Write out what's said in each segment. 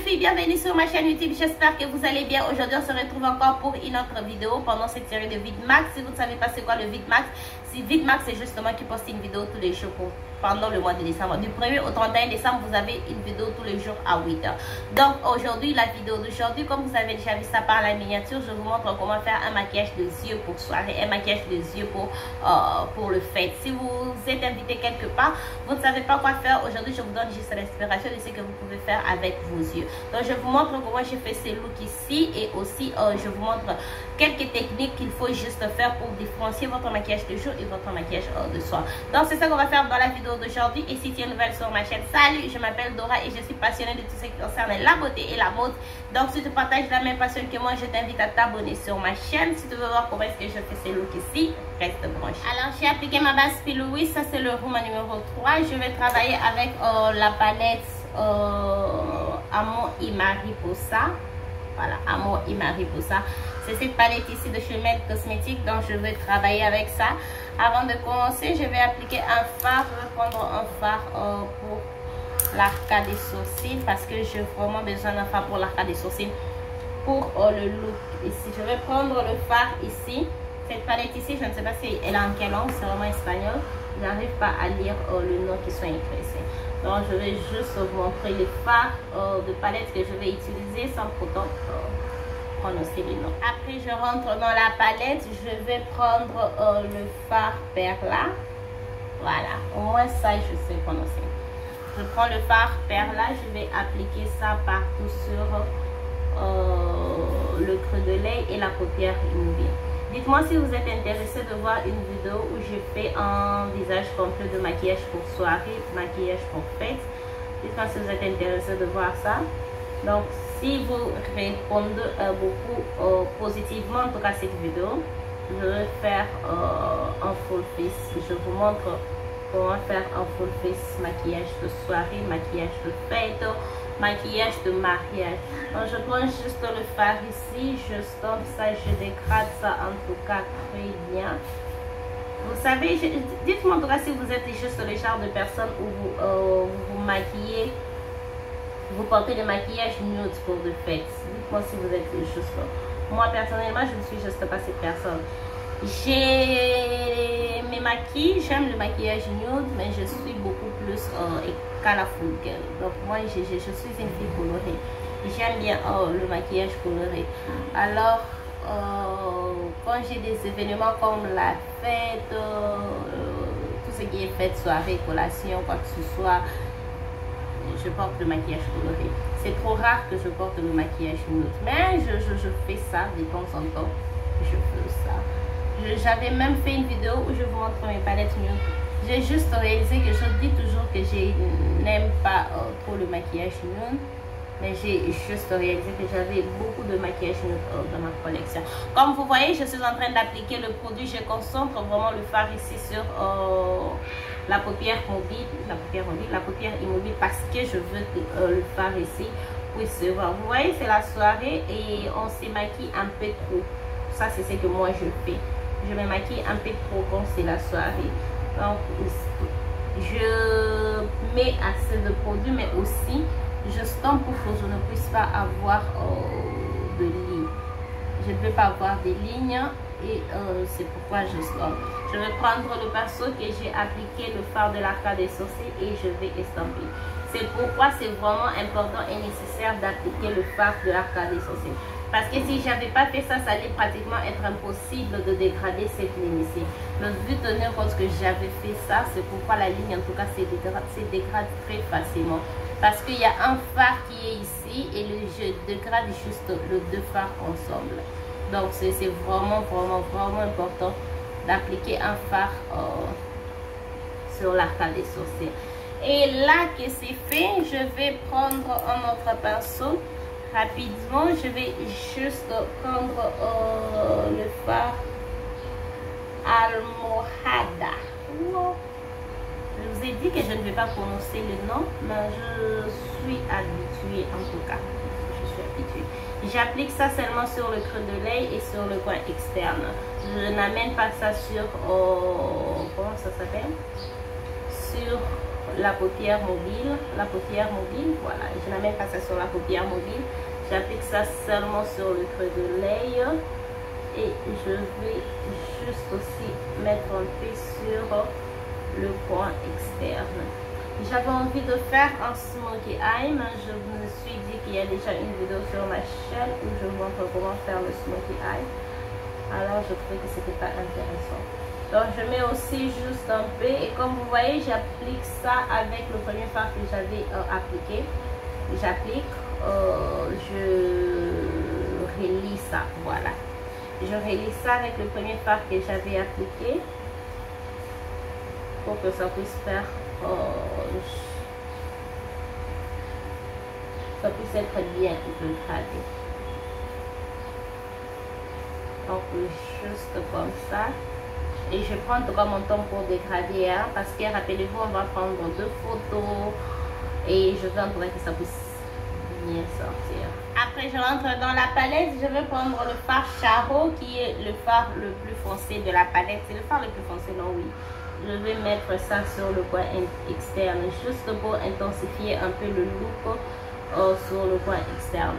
filles, bienvenue sur ma chaîne YouTube, j'espère que vous allez bien. Aujourd'hui on se retrouve encore pour une autre vidéo pendant cette série de Vidmax. Si vous ne savez pas c'est quoi le Vidmax, c'est justement qui poste une vidéo tous les jours pendant le mois de décembre. Du 1er au 31 décembre, vous avez une vidéo tous les jours à 8h. Donc aujourd'hui, la vidéo d'aujourd'hui, comme vous avez déjà vu ça par la miniature, je vous montre comment faire un maquillage de yeux pour soirée, un maquillage de yeux pour le fête. Si vous êtes invité quelque part, vous ne savez pas quoi faire, aujourd'hui je vous donne juste l'inspiration de ce que vous pouvez faire avec vos yeux. Donc je vous montre comment j'ai fait ces looks ici et aussi je vous montre quelques techniques qu'il faut juste faire pour différencier votre maquillage de jour et votre maquillage de soir. Donc c'est ça qu'on va faire dans la vidéo d'aujourd'hui. Et si tu es nouvelle sur ma chaîne, salut, je m'appelle Dora et je suis passionnée de tout ce qui concerne la beauté et la mode. Donc si tu partages la même passion que moi, je t'invite à t'abonner sur ma chaîne. Si tu veux voir comment est-ce que je fais ces looks ici, reste branché. Alors j'ai appliqué ma base Pilouis, ça c'est le rouge numéro 3. Je vais travailler avec la palette Amor y Mariposa. Voilà, Amor y Mariposa. C'est cette palette ici de chez Made Cosmetics, donc je vais travailler avec ça. Avant de commencer, je vais appliquer un fard. Je vais prendre un fard pour l'arcade des sourcils parce que j'ai vraiment besoin d'un fard pour l'arcade des sourcils pour le look ici. Je vais prendre le fard ici. Cette palette ici, je ne sais pas si elle est en quelle langue, c'est vraiment espagnol. Je n'arrive pas à lire le nom qui sont écrits ici. Donc je vais juste vous montrer les fards de palette que je vais utiliser sans pourtant prononcer les noms. Après je rentre dans la palette, je vais prendre le fard Perla. Voilà, au moins ça je sais prononcer. Je prends le fard Perla, je vais appliquer ça partout sur le creux de l'œil et la paupière immobile. Dites-moi si vous êtes intéressé de voir une vidéo où je fais un visage complet de maquillage pour soirée, maquillage pour fête. Dites-moi si vous êtes intéressé de voir ça. Donc, si vous répondez beaucoup positivement, en tout cas cette vidéo, je vais faire un full face. Je vous montre comment faire un full face maquillage de soirée, maquillage de fête, maquillage de mariage. Donc je prends juste le fard ici, je stompe ça, je dégrade ça en tout cas très bien. Vous savez, dites-moi en tout cas si vous êtes juste le genre de personne où vous maquillez, vous portez le maquillage nude pour de fête. Dites-moi si vous êtes juste là. Moi personnellement, je ne suis juste pas cette personne. J'ai mes maquilles, j'aime le maquillage nude, mais je suis beaucoup plus colorful girl. Donc moi je suis une fille colorée. J'aime bien le maquillage coloré. Alors quand j'ai des événements comme la fête, tout ce qui est fête, soirée, collation, quoi que ce soit, je porte le maquillage coloré. C'est trop rare que je porte le maquillage nude, mais je fais ça de temps en temps. Je fais ça. J'avais même fait une vidéo où je vous montre mes palettes nude. J'ai juste réalisé que je dis toujours que je n'aime pas trop le maquillage nude, mais j'ai juste réalisé que j'avais beaucoup de maquillage nude dans ma collection. Comme vous voyez, je suis en train d'appliquer le produit. Je concentre vraiment le fard ici sur la paupière mobile, la paupière immobile, parce que je veux que le fard ici puisse se voir. Vous voyez, c'est la soirée et on se maquille un peu trop. Ça, c'est ce que moi je fais. Je me maquille un peu trop quand c'est la soirée. Donc, je mets assez de produit, mais aussi, je stompe pour que je ne puisse pas avoir de lignes. Je ne veux pas avoir des lignes et c'est pourquoi je stompe. Je vais prendre le pinceau que j'ai appliqué le fard de l'arcade des sourcils et je vais estomper. C'est pourquoi c'est vraiment important et nécessaire d'appliquer le fard de l'arcade des sourcils. Parce que si j'avais pas fait ça, ça allait pratiquement être impossible de dégrader cette ligne ici. Mais vu tenir compte que j'avais fait ça, c'est pourquoi la ligne en tout cas se dégrade très facilement. Parce qu'il y a un fard qui est ici et je dégrade juste les deux fards ensemble. Donc c'est vraiment important d'appliquer un fard sur l'arcade des sourcils. Et là que c'est fait, je vais prendre un autre pinceau. Rapidement, je vais juste prendre le fard Almohada. Je vous ai dit que je ne vais pas prononcer le nom, mais je suis habituée en tout cas. Je suis habituée. J'applique ça seulement sur le creux de l'œil et sur le coin externe. Je n'amène pas ça sur comment ça s'appelle? Sur la paupière mobile. Voilà, je n'amène pas ça sur la paupière mobile. J'applique ça seulement sur le creux de l'œil. Et je vais juste aussi mettre un peu sur le coin externe. J'avais envie de faire un smokey eye, mais je me suis dit qu'il y a déjà une vidéo sur ma chaîne où je vous montre comment faire le smokey eye. Alors je trouvais que c'était pas intéressant. Donc je mets aussi juste un peu et comme vous voyez, j'applique ça avec le premier fard que j'avais appliqué. J'applique, je relis ça, voilà. Je relis ça avec le premier fard que j'avais appliqué pour que ça puisse faire ça puisse être bien dégradé. Donc juste comme ça. Et je prends tout mon temps pour dégrader, hein, parce que rappelez-vous, on va prendre 2 photos et je veux encore que ça puisse bien sortir. Après je rentre dans la palette, je vais prendre le fard Charo qui est le fard le plus foncé de la palette. C'est le fard le plus foncé, non oui. Je vais mettre ça sur le coin externe juste pour intensifier un peu le look sur le coin externe.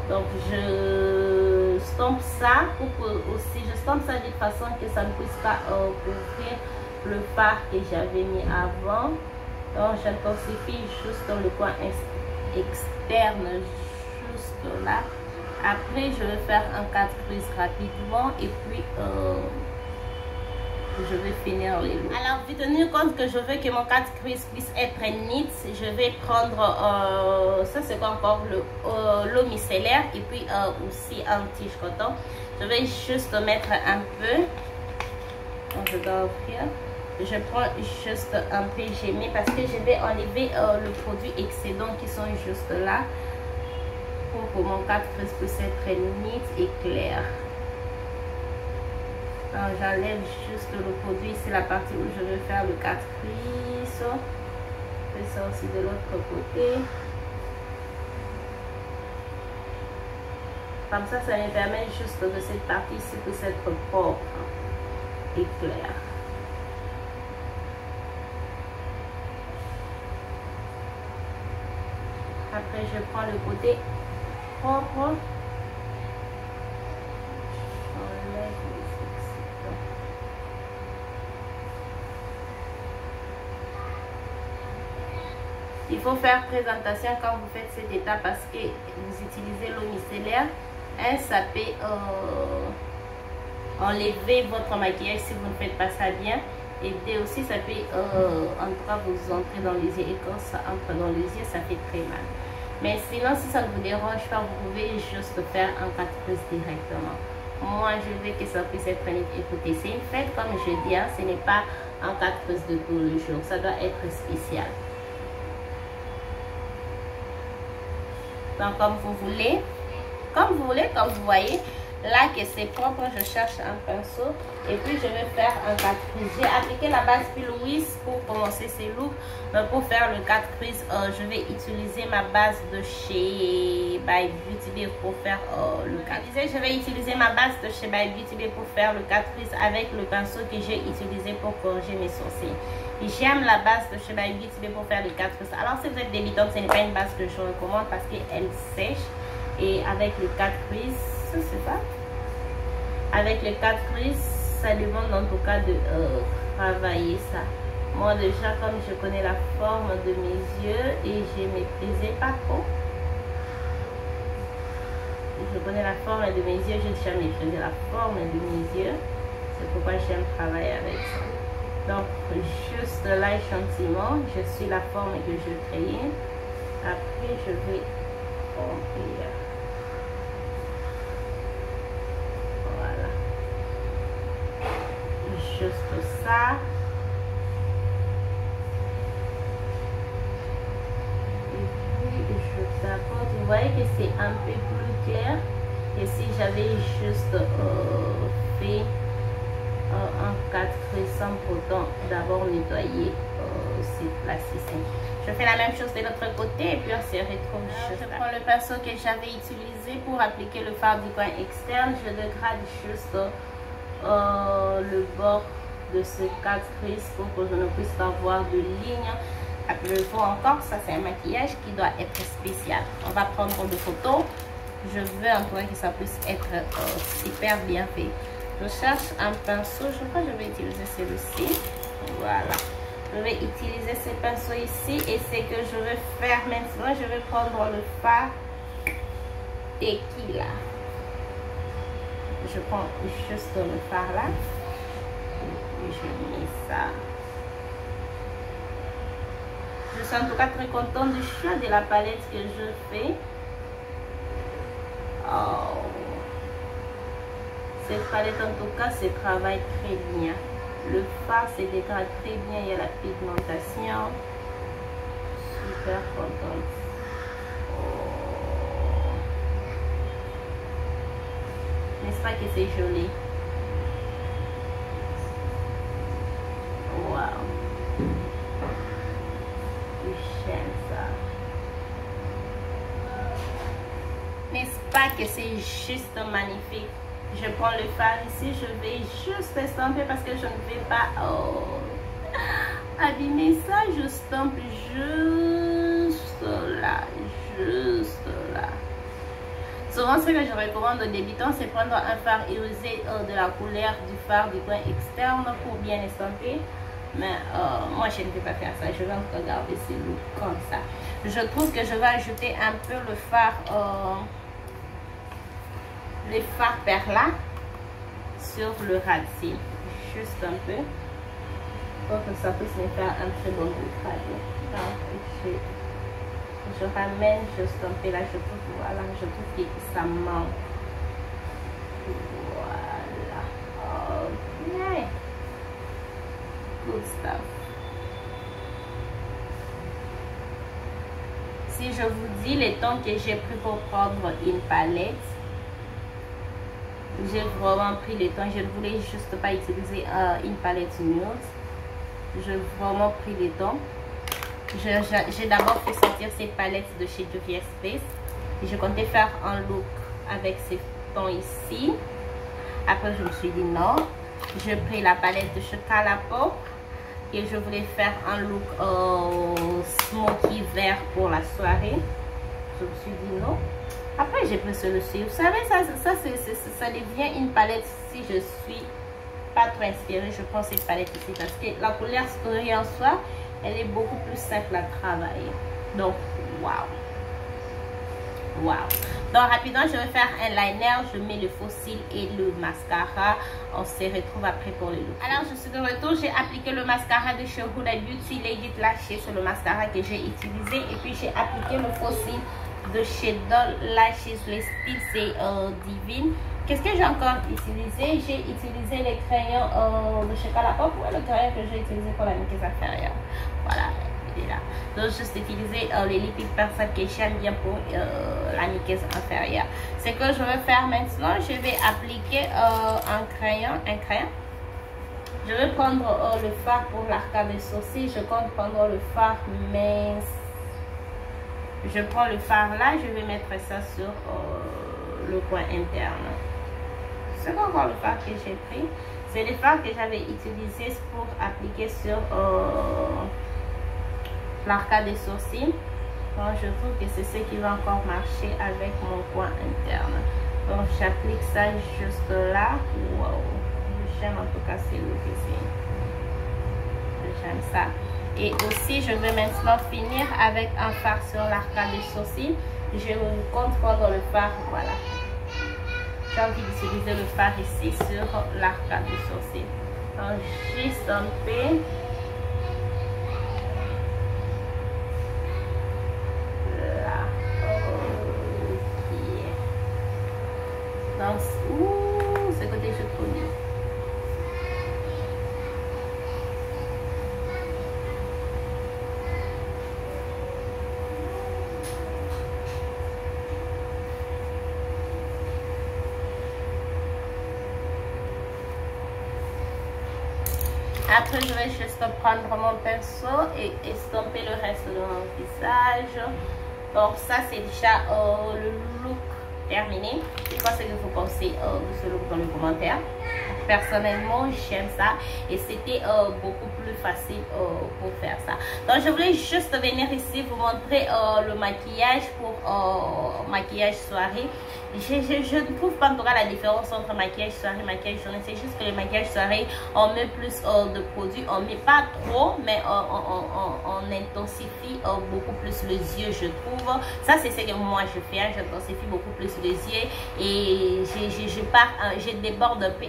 Donc je stompe ça pour que aussi je stompe ça de façon que ça ne puisse pas couvrir le fard que j'avais mis avant. Donc j'intensifie juste le coin externe juste là. Après je vais faire un 4 prises rapidement et puis je vais finir les looks. Alors, vu tenir compte que je veux que mon 4 crease puisse être neat, je vais prendre, ça c'est encore l'eau micellaire et puis aussi un tige coton. Je vais juste mettre un peu. Donc, je dois ouvrir. Je prends juste un peu, j'ai mis parce que je vais enlever le produit excédent qui sont juste là pour que mon 4 crease puisse être neat et clair. J'enlève juste le produit, c'est la partie où je vais faire le 4 crease. Je fais ça aussi de l'autre côté. Comme ça me permet juste de cette partie-ci puisse être propre et claire. Après, je prends le côté propre. Il faut faire présentation quand vous faites cette étape parce que vous utilisez l'eau micellaire. Ça peut enlever votre maquillage si vous ne faites pas ça bien. Et aussi, ça peut en tout cas vous entrer dans les yeux. Et quand ça entre dans les yeux, ça fait très mal. Mais sinon, si ça ne vous dérange pas, vous pouvez juste faire un 4 prises directement. Moi, je veux que ça puisse être net. Écoutez, c'est une fête, comme je dis, hein, ce n'est pas un 4 prises de tous les jours. Ça doit être spécial. Donc, comme vous voyez, là que c'est propre, je cherche un pinceau et puis je vais faire un 4 prises. J'ai appliqué la base P. Louise pour commencer ces looks, mais pour faire le 4 prises, je vais utiliser ma base de chez By Beauty Bay pour faire le 4. Je vais utiliser ma base de chez By Beauty Bay pour faire le 4 prises avec le pinceau que j'ai utilisé pour corriger mes sourcils. J'aime la base de chez By Beauty Bay pour faire le 4 prises. Alors si vous êtes débutante, ce n'est pas une base que je recommande parce qu'elle sèche. Et avec les 4 prises, c'est ça. Avec les 4 prises, ça demande en tout cas de travailler ça. Moi déjà, comme je connais la forme de mes yeux et j'ai maîtrisé pas trop. Je connais la forme de mes yeux, j'ai déjà maîtrisé la forme de mes yeux. C'est pourquoi j'aime travailler avec ça. Donc juste là, échantillon, je suis la forme que je crée. Après, je vais remplir. Voilà. Juste ça. Et puis je tapote. Vous voyez que c'est un peu plus clair que si j'avais juste fait un 4 prises sans pourtant d'abord nettoyer cette plasticine. Je fais la même chose de l'autre côté et puis on se retrouve juste là. Je prends le pinceau que j'avais utilisé pour appliquer le fard du coin externe. Je dégrade juste le bord de ces 4 prises pour que je ne puisse pas voir de lignes Rappelez-vous encore, ça c'est un maquillage qui doit être spécial. On va prendre des photos. Je veux en tout cas que ça puisse être super bien fait. Je cherche un pinceau. Je crois que je vais utiliser celui-ci. Voilà. Je vais utiliser ce pinceau ici. Et c'est que je vais faire maintenant. Je vais prendre le fard Tequila. Je prends juste le fard là. Et je mets ça. Je suis en tout cas très contente du choix de la palette que je fais. Oh. Cette palette en tout cas se travaille très bien. Le fard se dégrade très bien. Il y a la pigmentation. Super contente. Oh. N'est-ce pas que c'est joli? Wow. J'aime ça. N'est-ce pas que c'est juste magnifique? Je prends le fard ici, je vais juste estomper parce que je ne vais pas abîmer ça. Je stampe juste là, juste là. Souvent, ce que je recommande aux débutants, c'est prendre un fard irisé de la couleur du fard du coin externe pour bien estomper. Mais moi, je ne vais pas faire ça. Je vais encore garder ce look comme ça. Je trouve que je vais ajouter un peu le fard, les fards perla sur le ras de cils. Juste un peu. Pour que ça puisse me faire un très bon look. Donc, je ramène juste un peu là. Je trouve, voilà, je trouve que ça manque. Voilà. Ok. Good stuff. Si je vous dis les tons que j'ai pris pour prendre une palette, j'ai vraiment pris le temps. Je ne voulais juste pas utiliser une palette nude. J'ai vraiment pris le temps. J'ai d'abord fait sortir cette palette de chez Juvia's Space. Je comptais faire un look avec ces tons ici. Après, je me suis dit non. J'ai pris la palette de chez Colourpop. Et je voulais faire un look smoky vert pour la soirée. Je me suis dit non. Après, j'ai pris celui-ci. Vous savez, ça devient une palette. Si je suis pas trop inspirée, je prends cette palette ici. Parce que la couleur Story en soi, elle est beaucoup plus simple à travailler. Donc, waouh. Waouh. Donc, rapidement, je vais faire un liner. Je mets le faux cils et le mascara. On se retrouve après pour le look. Alors, je suis de retour. J'ai appliqué le mascara de chez Huda Beauty Lady Lashes sur le mascara que j'ai utilisé. Et puis, j'ai appliqué le faux cils de chez Doll Lashes. Le style, c'est Divine. Qu'est-ce que j'ai encore utilisé? J'ai utilisé les crayons de chez Colourpop. Ouais, le crayon que j'ai utilisé pour la maquillage inférieure. Voilà. Là. Donc juste utiliser les lipides personnes que j'aime bien pour la muqueuse inférieure. Ce que je vais faire maintenant, je vais appliquer un crayon. Je vais prendre le fard pour l'arcade des sourcils. Je compte prendre le fard mince. Je prends le fard là, je vais mettre ça sur le coin interne. C'est encore le fard que j'ai pris. C'est le fard que j'avais utilisé pour appliquer sur l'arcade des sourcils. Donc je trouve que c'est ce qui va encore marcher avec mon coin interne. Donc j'applique ça juste là. Wow, j'aime en tout cas ce look ici. J'aime ça. Et aussi je vais maintenant finir avec un fard sur l'arcade des sourcils. Je compte prendre le fard, voilà. J'ai envie d'utiliser le fard ici sur l'arcade des sourcils. Donc juste un peu. Ce côté je trouve bien. Après je vais juste prendre mon pinceau et estomper le reste de mon visage. Donc ça c'est déjà le look terminé. Dites-moi ce que vous pensez de ce look dans les commentaires. Personnellement, j'aime ça et c'était beaucoup plus facile pour faire ça. Donc je voulais juste venir ici vous montrer le maquillage pour maquillage soirée. Je ne trouve pas en tout cas la différence entre maquillage soirée et maquillage journée. C'est juste que le maquillage soirée, on met plus de produits, on met pas trop, mais on intensifie beaucoup plus les yeux, je trouve. Ça c'est ce que moi je fais, hein. J'intensifie beaucoup plus les yeux et je déborde un peu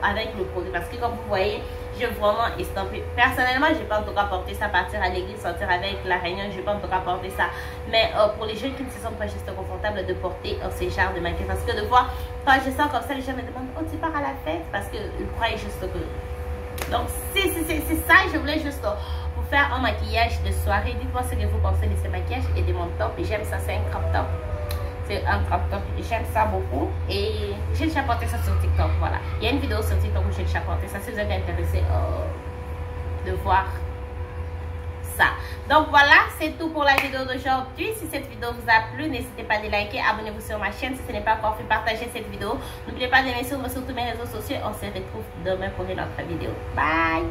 avec le produit parce que comme vous voyez, j'ai vraiment estampé. Personnellement, je n'ai pas en tout cas porté ça, partir à l'église, sortir avec la réunion, je n'ai pas en tout cas porté ça. Mais pour les jeunes qui ne se sentent pas juste confortables de porter ce genre de maquillage, parce que de fois, quand je sens comme ça, les gens me demandent, oh tu pars à la fête, parce qu'ils croient juste que... Donc c'est ça, je voulais juste vous faire un maquillage de soirée. Dites-moi ce que vous pensez de ce maquillage et de mon top. Et j'aime ça, c'est un crop top. C'est un crop top, j'aime ça beaucoup et j'ai déjà porté ça sur TikTok. Voilà, il y a une vidéo sur TikTok où j'ai déjà porté ça si vous êtes intéressé de voir ça. Donc voilà, c'est tout pour la vidéo d'aujourd'hui. Si cette vidéo vous a plu, n'hésitez pas à liker, abonnez-vous sur ma chaîne si ce n'est pas encore fait, partagez cette vidéo. N'oubliez pas de me suivre sur tous mes réseaux sociaux. On se retrouve demain pour une autre vidéo. Bye.